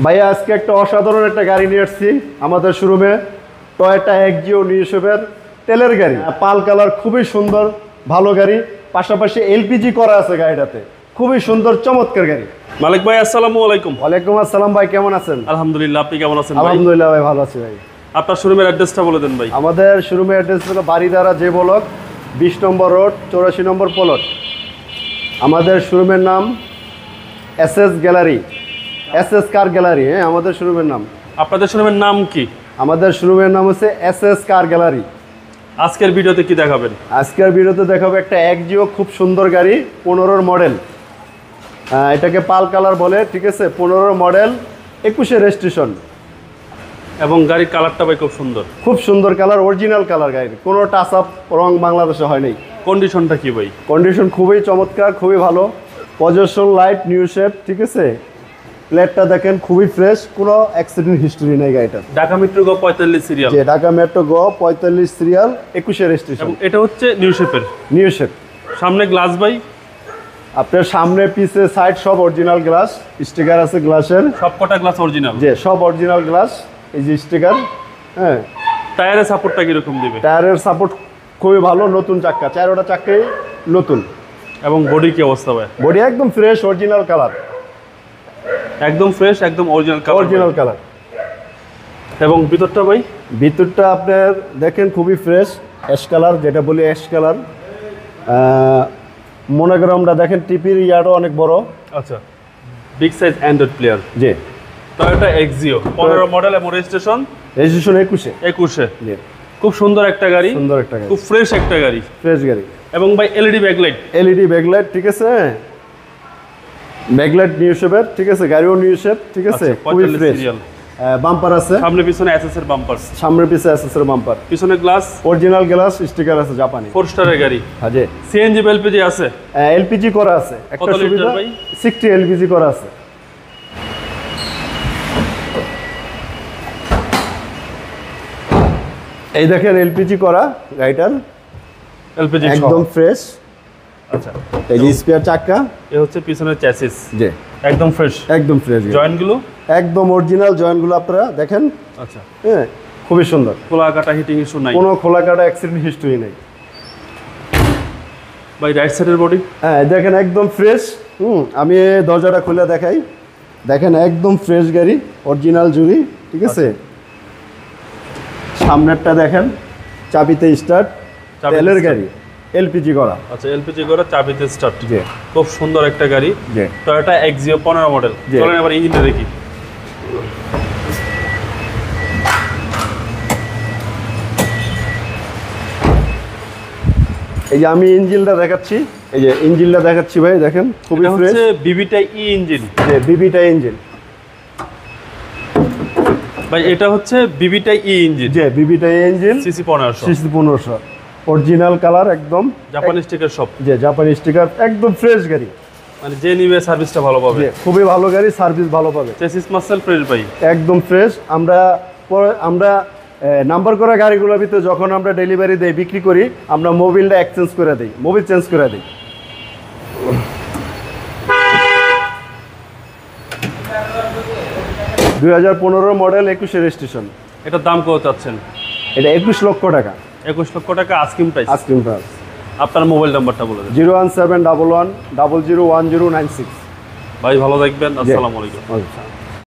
ভাইয়া আজকে একটা অসাধারণ একটা গাড়ি নিয়ে আসছি আমাদের শোরুমে। টয়োটা এক্সিও নিউ শেপের তেলের গাড়ি, পাল কালার, খুবই সুন্দর ভালো গাড়ি। পাশাপাশি এলপিজি করা আছে গাড়িটাতে, খুবই সুন্দর চমৎকার গাড়ি। মালিক ভাই আসসালামু আলাইকুম। ওয়ালাইকুম আসসালাম ভাই, কেমন আছেন? আলহামদুলিল্লাহ, আপনি কেমন আছেন? আলহামদুলিল্লাহ ভাই, ভালো আছি ভাই। আপনার শোরুমের অ্যাড্রেসটা বলে দেন ভাই। আমাদের শোরুমের অ্যাড্রেস হলো বাড়িধারা যে ব্লক, 20 নম্বর রোড, 84 নম্বর প্লট। আমাদের শোরুমের নাম এসএস গ্যালারি, এসএস কার গ্যালারি। হ্যাঁ, আমাদের শোরুমের নাম। আপনাদের শোরুমের নাম কি? আমাদের শোরুমের নাম হচ্ছে এসএস কার গ্যালারি। আজকের ভিডিওতে কি দেখাবেন? আজকের ভিডিওতে দেখাবো একটা এক্সিও, খুব সুন্দর গাড়ি, 15 মডেল। এটাকে পাল কালার বলে, ঠিক আছে। 15 মডেল, 21 রেজিস্ট্রেশন। এবং গাড়ির কালারটা ভাই খুব সুন্দর, খুব সুন্দর কালার, অরিজিনাল কালার গাড়ির, কোনো টাচ আপ রং বাংলাদেশে হয় নাই। কন্ডিশনটা কি ভাই? কন্ডিশন খুবই চমৎকার, খুবই ভালো। পজিশন লাইট নিউ শেপ, ঠিক আছে। প্লেটটা দেখেন খুবই ফ্রেশ, কোনো অ্যাক্সিডেন্ট হিস্টরি নেই গাড়িটার। ঢাকা মেট্রো গো 45 সিরিয়াল। যে ঢাকা মেট্রো গ 45 সিরিয়াল, 21 রেজিস্ট্রেশন। এবং এটা হচ্ছে নিউ শেপের। New shape. সামনে গ্লাস ভাই, আপনার সামনে পিছে সাইড সব অরিজিনাল গ্লাস, স্টিকার আছে গ্লাসের। সবকটা গ্লাস অরিজিনাল। যে সব অরিজিনাল গ্লাস, এই যে স্টিকার। হ্যাঁ, টায়ারের সাপোর্টটা কিরকম দিবে? টায়ারের সাপোর্ট খুবই ভালো, নতুন চাক্কা, 4টা চাক্কাই নতুন। এবং বডি কি অবস্থা ভাই? বডি একদম ফ্রেশ, অরিজিনাল কালার, একদম ফ্রেশ, একদম অরিজিনাল কালার। Original colour. এবং ভিতরটা ভাই? ভিতরটা আপনার দেখেন খুবই ফ্রেশ, অ্যাশ কালার, যেটা বলি অ্যাশ কালার। মনোগ্রামটা দেখেন, টিপির ইয়ারও অনেক বড়। আচ্ছা, বিগ সাইজ অ্যান্ড্রয়েড প্লেয়ার। জি, টয়োটা এক্সিও 15 মডেল এবং রেজিস্ট্রেশন 21। জি, খুব সুন্দর একটা গাড়ি, সুন্দর একটা গাড়ি, খুব ফ্রেশ একটা গাড়ি, ফ্রেশ গাড়ি। এবং ভাই এলইডি ব্যাকলাইট। এলইডি ব্যাকলাইট, ঠিক আছে। ব্যাকলাইট নিউ শেপের, ঠিক আছে। গাড়িও নিউ শেপ, ঠিক আছে। খুবই ফ্রেশ। বাম্পার আছে সামনে পিছনে এসএস এর বাম্পার, সামনে পিছে এসএস এর বাম্পার, পিছনে গ্লাস, অরিজিনাল গ্লাস, স্টিকার আছে জাপানি। 4 স্টারের গাড়ি। হ্যাঁ জি। সিএনজি বা এলপিজি আছে? এলপিজি করা আছে। একটা কত লিটার সুবিধা, ভাই? 60 এলপিজি করা আছে। এই দেখেন এলপিজি করা গাড়িটার, এলপিজি একদম ফ্রেশ। আচ্ছা, এই যে স্পেয়ার চাক্কা, এ হচ্ছে পিছনের চ্যাসিস, জি একদম ফ্রেশ, একদম ফ্রেশ। জয়েন্টগুলো একদম অরিজিনাল জয়েন্টগুলো আপনারা দেখেন। আচ্ছা, হ্যাঁ, খুবই সুন্দর, খোলা কাটা হিটিং ইস্যু নাই, কোনো খোলা কাটা অ্যাক্সিডেন্ট হিস্টরি নেই। ভাই রাইট সাইডের বডি, হ্যাঁ দেখেন একদম ফ্রেশ। আমি দরজাটা খুলে দেখাই, দেখেন একদম ফ্রেশ গাড়ি, অরিজিনাল জুড়ি, ঠিক আছে। সামনেরটা দেখেন, চাবিতে স্টার্ট, তেলের গাড়ি, এলপিজি করা। আচ্ছা, এলপিজি করা, চাবিতে স্টার্ট। জি, খুব সুন্দর একটা গাড়ি, জি। Toyota Axio 15 model. চলেন এবার ইঞ্জিনটা দেখি। এই যে আমি ইঞ্জিনটা দেখাচ্ছি, এই যে ইঞ্জিনটা দেখাচ্ছি ভাই, দেখেন খুবই এটা ফ্রেশ। হচ্ছে বিবিটা ই ইঞ্জিন। যে বিবিটা ইঞ্জিন, ভাই এটা হচ্ছে বিবিটা ই ইঞ্জিন। যে বিবিটা engine, CC 1500, CC 1500, original colour, একদম জাপানি স্টিকার সব। যে জাপানি স্টিকার, একদম ফ্রেশ গাড়ি। মানে যে নিবে সার্ভিসটা ভালো পাবে। খুবই ভালো গাড়ি, সার্ভিস ভালো পাবে। চেসিস মাসেল ফ্রেশ ভাই, একদম ফ্রেশ। আমরা নাম্বার করা গাড়িগুলোর ভিতরে যখন আমরা ডেলিভারি দেই, বিক্রি করি, আমরা মোবিলটা এক্সচেঞ্জ করে দিই, মোবিল চেঞ্জ করে দিই। (2015) মডেল, 21 রেজিস্ট্রেশন। এটার দাম কত চাচ্ছেন? এটা 21 লক্ষ টাকা। 21 লক্ষ টাকা আস্কিং প্রাইস। Asking price. আপনার মোবাইল নাম্বারটা বলে দেন। 01711 001096। ভাই ভালো থাকবেন, আসসালামু আলাইকুম। আচ্ছা।